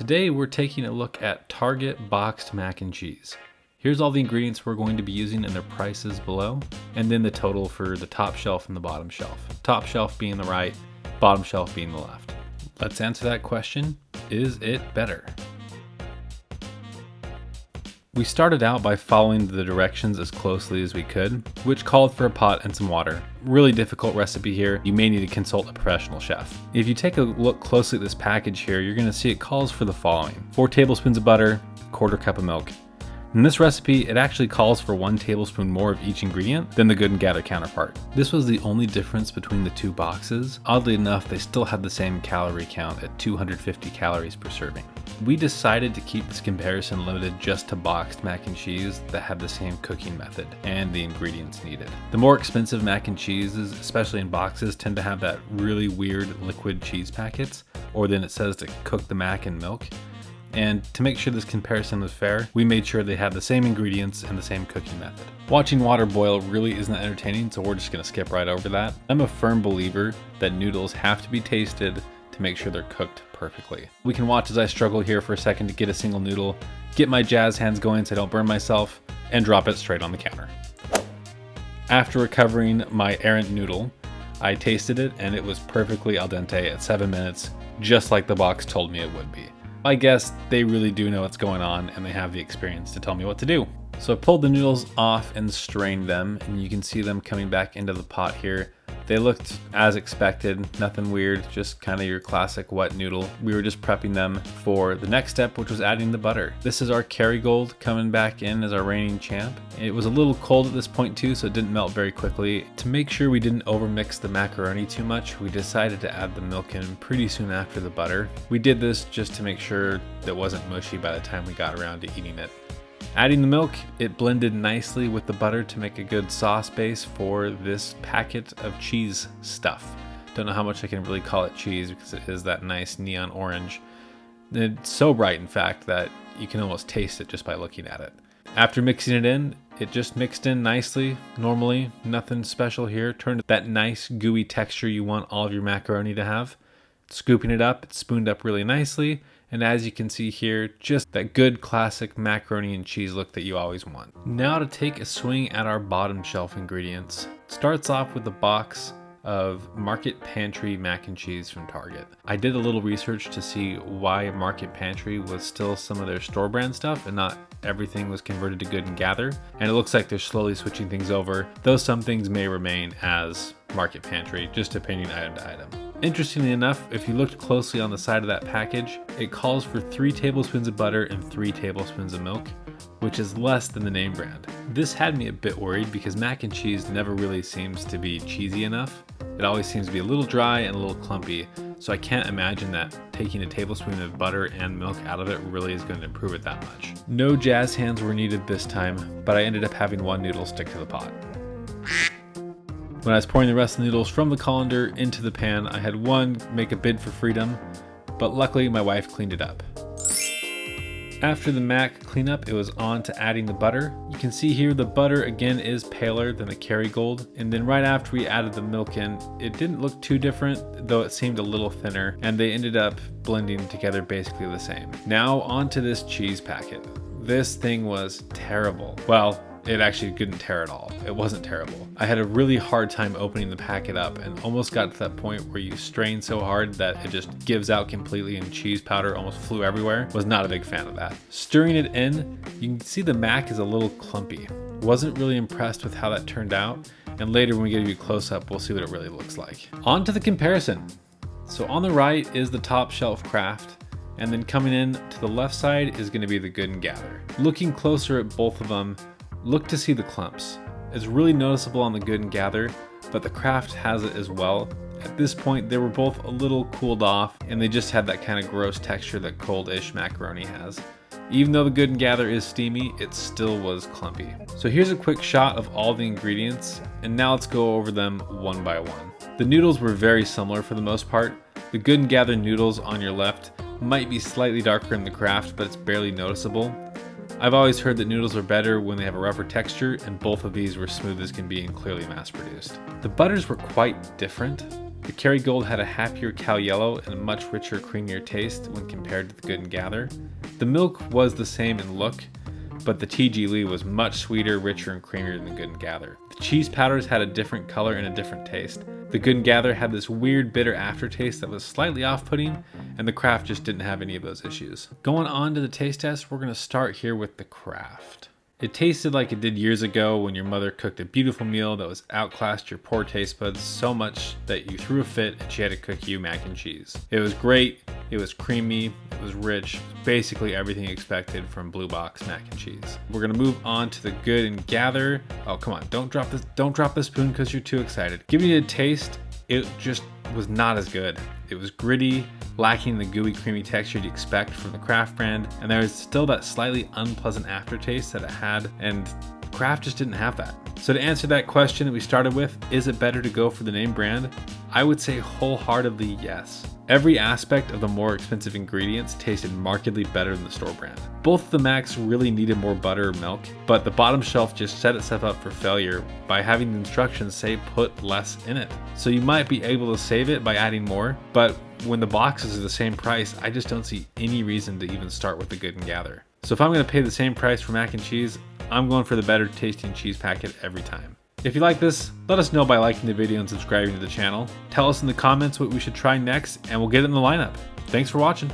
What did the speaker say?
Today we're taking a look at Target boxed mac and cheese. Here's all the ingredients we're going to be using and their prices below, and then the total for the top shelf and the bottom shelf. Top shelf being the right, bottom shelf being the left. Let's answer that question. Is it better? We started out by following the directions as closely as we could, which called for a pot and some water. Really difficult recipe here. You may need to consult a professional chef. If you take a look closely at this package here, you're going to see it calls for the following: 4 tablespoons of butter, 1/4 cup of milk. In this recipe, it actually calls for 1 tablespoon more of each ingredient than the Good & Gather counterpart. This was the only difference between the two boxes. Oddly enough, they still had the same calorie count at 250 calories per serving. We decided to keep this comparison limited just to boxed mac and cheese that had the same cooking method and the ingredients needed. The more expensive mac and cheeses, especially in boxes, tend to have that really weird liquid cheese packets, or then it says to cook the mac in milk. And to make sure this comparison was fair, we made sure they had the same ingredients and the same cooking method. Watching water boil really isn't entertaining, so we're just gonna skip right over that. I'm a firm believer that noodles have to be tasted to make sure they're cooked perfectly. We can watch as I struggle here for a second to get a single noodle, get my jazz hands going so I don't burn myself, and drop it straight on the counter. After recovering my errant noodle, I tasted it and it was perfectly al dente at 7 minutes, just like the box told me it would be. I guess they really do know what's going on and they have the experience to tell me what to do. So I pulled the noodles off and strained them, and you can see them coming back into the pot here. They looked as expected, nothing weird, just kind of your classic wet noodle. We were just prepping them for the next step, which was adding the butter. This is our Kerrygold coming back in as our reigning champ. It was a little cold at this point too, so it didn't melt very quickly. To make sure we didn't overmix the macaroni too much, we decided to add the milk in pretty soon after the butter. We did this just to make sure that it wasn't mushy by the time we got around to eating it. Adding the milk, it blended nicely with the butter to make a good sauce base for this packet of cheese stuff. Don't know how much I can really call it cheese because it is that nice neon orange. It's so bright, in fact, that you can almost taste it just by looking at it. After mixing it in, it just mixed in nicely, normally, nothing special here. Turned that nice gooey texture you want all of your macaroni to have. Scooping it up, it's spooned up really nicely. And as you can see here, just that good classic macaroni and cheese look that you always want. Now to take a swing at our bottom shelf ingredients. It starts off with a box of Market Pantry mac and cheese from Target. I did a little research to see why Market Pantry was still some of their store brand stuff and not everything was converted to Good & Gather. And it looks like they're slowly switching things over, though some things may remain as Market Pantry, just depending item to item. Interestingly enough, if you looked closely on the side of that package, it calls for 3 tablespoons of butter and 3 tablespoons of milk, which is less than the name brand. This had me a bit worried because mac and cheese never really seems to be cheesy enough. It always seems to be a little dry and a little clumpy, so I can't imagine that taking a tablespoon of butter and milk out of it really is going to improve it that much. No jazz hands were needed this time, but I ended up having 1 noodle stick to the pot. When I was pouring the rest of the noodles from the colander into the pan, I had one make a bid for freedom, but luckily my wife cleaned it up. After the mac cleanup, it was on to adding the butter. You can see here the butter again is paler than the Kerrygold, and then right after we added the milk in, it didn't look too different, though it seemed a little thinner, and they ended up blending together basically the same. Now onto this cheese packet. This thing was terrible. Well, it actually couldn't tear at all. It wasn't terrible. I had a really hard time opening the packet up and almost got to that point where you strain so hard that it just gives out completely and cheese powder almost flew everywhere. Was not a big fan of that. Stirring it in, you can see the mac is a little clumpy. Wasn't really impressed with how that turned out, and later when we give you a close-up, we'll see what it really looks like. On to the comparison. So on the right is the top shelf Kraft, and then coming in to the left side is going to be the Good & Gather. Looking closer at both of them, look to see the clumps. It's really noticeable on the Good & Gather, but the Kraft has it as well. At this point, they were both a little cooled off, and they just had that kind of gross texture that cold-ish macaroni has. Even though the Good & Gather is steamy, it still was clumpy. So here's a quick shot of all the ingredients, and now let's go over them one by one. The noodles were very similar for the most part. The Good & Gather noodles on your left might be slightly darker in the Kraft, but it's barely noticeable. I've always heard that noodles are better when they have a rougher texture, and both of these were smooth as can be and clearly mass produced. The butters were quite different. The Kerrygold had a happier cow yellow and a much richer, creamier taste when compared to the Good and Gather. The milk was the same in look, but the TG Lee was much sweeter, richer, and creamier than the Good and Gather. The cheese powders had a different color and a different taste. The Good and Gather had this weird bitter aftertaste that was slightly off-putting, and the Kraft just didn't have any of those issues. Going on to the taste test, we're going to start here with the Kraft. It tasted like it did years ago when your mother cooked a beautiful meal that was outclassed your poor taste buds so much that you threw a fit and she had to cook you mac and cheese. It was great, it was creamy, it was rich, basically everything you expected from Blue Box mac and cheese. We're gonna move on to the Good and Gather. Oh, come on, don't drop the spoon because you're too excited. Giving it a taste, it just was not as good. It was gritty, lacking the gooey, creamy texture you'd expect from the Kraft brand, and there was still that slightly unpleasant aftertaste that it had, and Kraft just didn't have that. So to answer that question that we started with, is it better to go for the name brand? I would say wholeheartedly yes. Every aspect of the more expensive ingredients tasted markedly better than the store brand. Both of the Macs really needed more butter or milk, but the bottom shelf just set itself up for failure by having the instructions say put less in it. So you might be able to save it by adding more, but when the boxes are the same price, I just don't see any reason to even start with the Good and Gather. So if I'm gonna pay the same price for mac and cheese, I'm going for the better tasting cheese packet every time. If you like this, let us know by liking the video and subscribing to the channel. Tell us in the comments what we should try next, and we'll get it in the lineup. Thanks for watching.